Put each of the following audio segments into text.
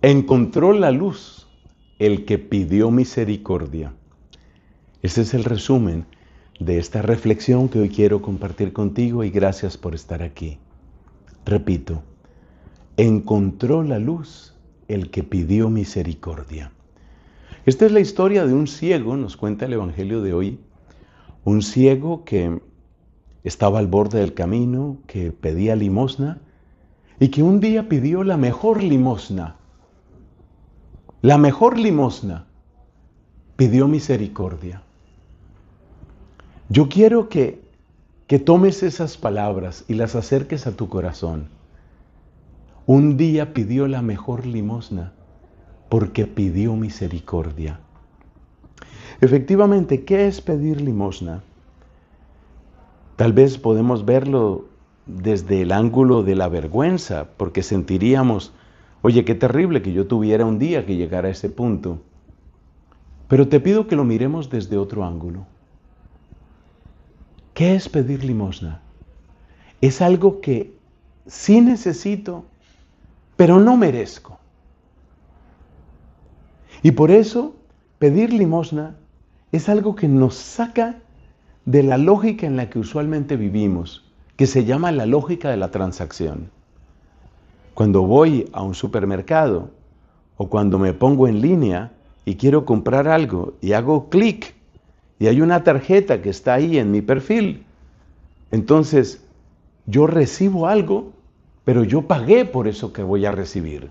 Encontró la luz el que pidió misericordia. Este es el resumen de esta reflexión que hoy quiero compartir contigo y gracias por estar aquí. Repito, encontró la luz el que pidió misericordia. Esta es la historia de un ciego, nos cuenta el Evangelio de hoy, un ciego que estaba al borde del camino, que pedía limosna y que un día pidió la mejor limosna. La mejor limosna, pidió misericordia. Yo quiero que tomes esas palabras y las acerques a tu corazón. Un día pidió la mejor limosna porque pidió misericordia. Efectivamente, ¿qué es pedir limosna? Tal vez podemos verlo desde el ángulo de la vergüenza, porque sentiríamos, oye, qué terrible que yo tuviera un día que llegara a ese punto. Pero te pido que lo miremos desde otro ángulo. ¿Qué es pedir limosna? Es algo que sí necesito, pero no merezco. Y por eso, pedir limosna es algo que nos saca de la lógica en la que usualmente vivimos, que se llama la lógica de la transacción. Cuando voy a un supermercado o cuando me pongo en línea y quiero comprar algo y hago clic y hay una tarjeta que está ahí en mi perfil, entonces yo recibo algo, pero yo pagué por eso que voy a recibir.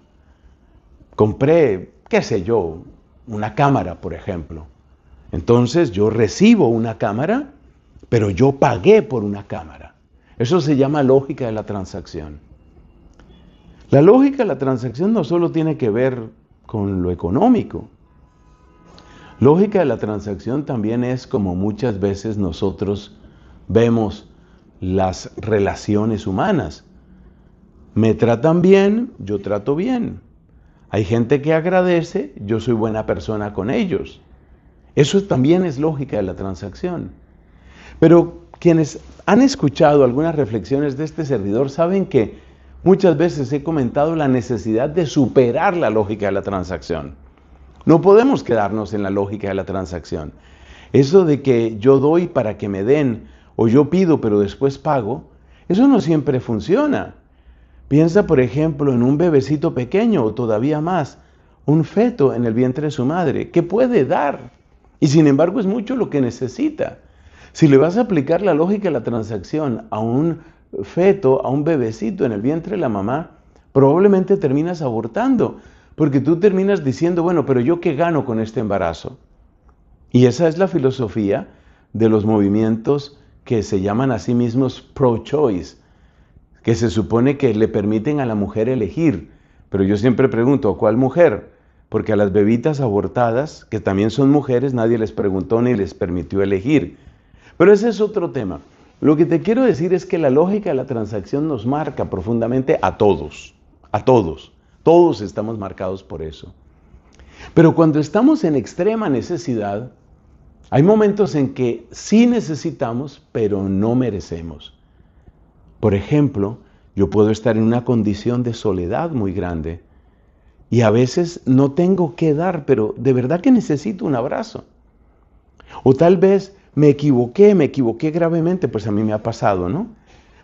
Compré, qué sé yo, una cámara, por ejemplo. Entonces yo recibo una cámara, pero yo pagué por una cámara. Eso se llama lógica de la transacción. La lógica de la transacción no solo tiene que ver con lo económico. Lógica de la transacción también es como muchas veces nosotros vemos las relaciones humanas. Me tratan bien, yo trato bien. Hay gente que agradece, yo soy buena persona con ellos. Eso también es lógica de la transacción. Pero quienes han escuchado algunas reflexiones de este servidor saben que muchas veces he comentado la necesidad de superar la lógica de la transacción. No podemos quedarnos en la lógica de la transacción. Eso de que yo doy para que me den o yo pido pero después pago, eso no siempre funciona. Piensa, por ejemplo, en un bebecito pequeño o todavía más, un feto en el vientre de su madre, que puede dar y sin embargo es mucho lo que necesita. Si le vas a aplicar la lógica de la transacción a un feto, a un bebecito en el vientre de la mamá, probablemente terminas abortando, porque tú terminas diciendo, bueno, pero ¿yo qué gano con este embarazo? Y esa es la filosofía de los movimientos que se llaman a sí mismos pro-choice, que se supone que le permiten a la mujer elegir. Pero yo siempre pregunto, ¿a cuál mujer? Porque a las bebitas abortadas, que también son mujeres, nadie les preguntó ni les permitió elegir. Pero ese es otro tema. Lo que te quiero decir es que la lógica de la transacción nos marca profundamente a todos. A todos. Todos estamos marcados por eso. Pero cuando estamos en extrema necesidad, hay momentos en que sí necesitamos, pero no merecemos. Por ejemplo, yo puedo estar en una condición de soledad muy grande y a veces no tengo qué dar, pero de verdad que necesito un abrazo. O tal vez me equivoqué gravemente, pues a mí me ha pasado, ¿no?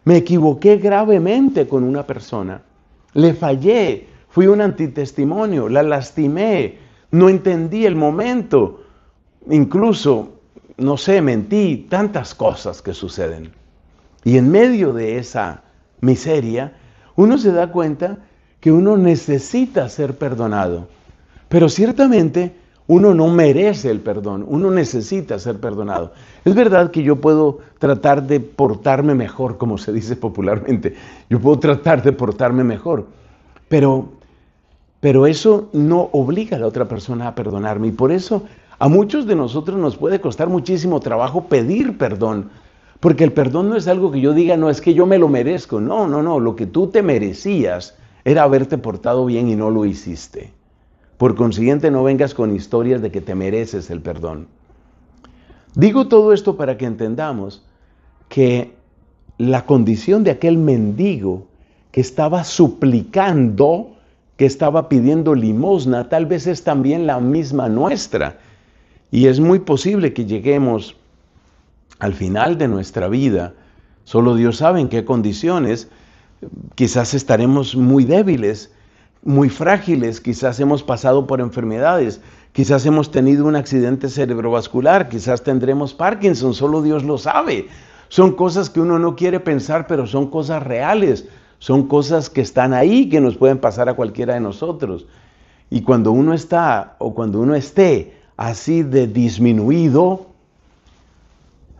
Me equivoqué gravemente con una persona, le fallé, fui un antitestimonio, la lastimé, no entendí el momento, incluso, no sé, mentí, tantas cosas que suceden. Y en medio de esa miseria, uno se da cuenta que uno necesita ser perdonado. Pero ciertamente uno no merece el perdón, uno necesita ser perdonado. Es verdad que yo puedo tratar de portarme mejor, como se dice popularmente. Yo puedo tratar de portarme mejor, pero eso no obliga a la otra persona a perdonarme. Y por eso a muchos de nosotros nos puede costar muchísimo trabajo pedir perdón. Porque el perdón no es algo que yo diga, no, es que yo me lo merezco. No, lo que tú te merecías era haberte portado bien y no lo hiciste. Por consiguiente, no vengas con historias de que te mereces el perdón. Digo todo esto para que entendamos que la condición de aquel mendigo que estaba suplicando que estaba pidiendo limosna tal vez es también la misma nuestra. Y es muy posible que lleguemos al final de nuestra vida, solo Dios sabe en qué condiciones, quizás estaremos muy débiles, muy frágiles, quizás hemos pasado por enfermedades, quizás hemos tenido un accidente cerebrovascular, quizás tendremos Parkinson, solo Dios lo sabe. Son cosas que uno no quiere pensar, pero son cosas reales, son cosas que están ahí, que nos pueden pasar a cualquiera de nosotros. Y cuando uno está, o cuando uno esté así de disminuido,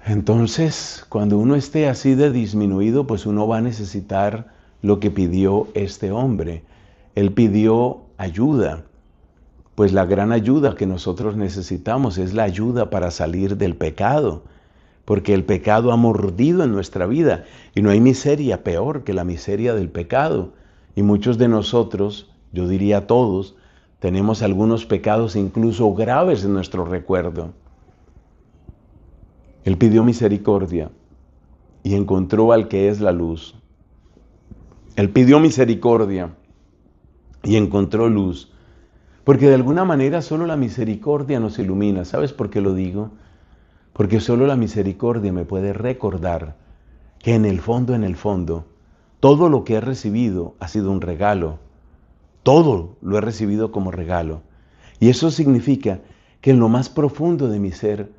entonces, cuando uno esté así de disminuido, pues uno va a necesitar lo que pidió este hombre. Él pidió ayuda. Pues la gran ayuda que nosotros necesitamos es la ayuda para salir del pecado. Porque el pecado ha mordido en nuestra vida. Y no hay miseria peor que la miseria del pecado. Y muchos de nosotros, yo diría todos, tenemos algunos pecados incluso graves en nuestro recuerdo. Él pidió misericordia y encontró al que es la luz. Él pidió misericordia y encontró luz. Porque de alguna manera solo la misericordia nos ilumina. ¿Sabes por qué lo digo? Porque solo la misericordia me puede recordar que en el fondo, todo lo que he recibido ha sido un regalo. Todo lo he recibido como regalo. Y eso significa que en lo más profundo de mi ser,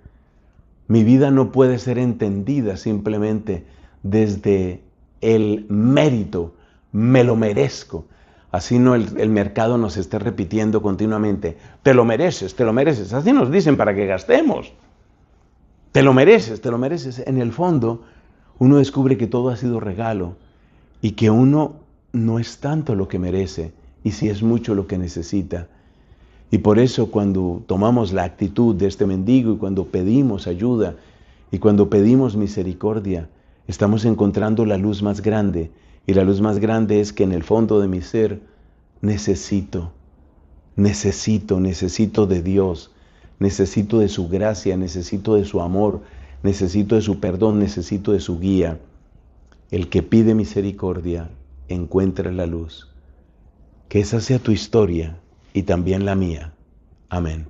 mi vida no puede ser entendida simplemente desde el mérito, me lo merezco. Así no el mercado nos esté repitiendo continuamente, te lo mereces, te lo mereces. Así nos dicen para que gastemos. Te lo mereces, te lo mereces. En el fondo, uno descubre que todo ha sido regalo y que uno no es tanto lo que merece y sí es mucho lo que necesita. Y por eso cuando tomamos la actitud de este mendigo y cuando pedimos ayuda y cuando pedimos misericordia, estamos encontrando la luz más grande. Y la luz más grande es que en el fondo de mi ser necesito de Dios, necesito de su gracia, necesito de su amor, necesito de su perdón, necesito de su guía. El que pide misericordia encuentra la luz. Que esa sea tu historia y también la mía. Amén.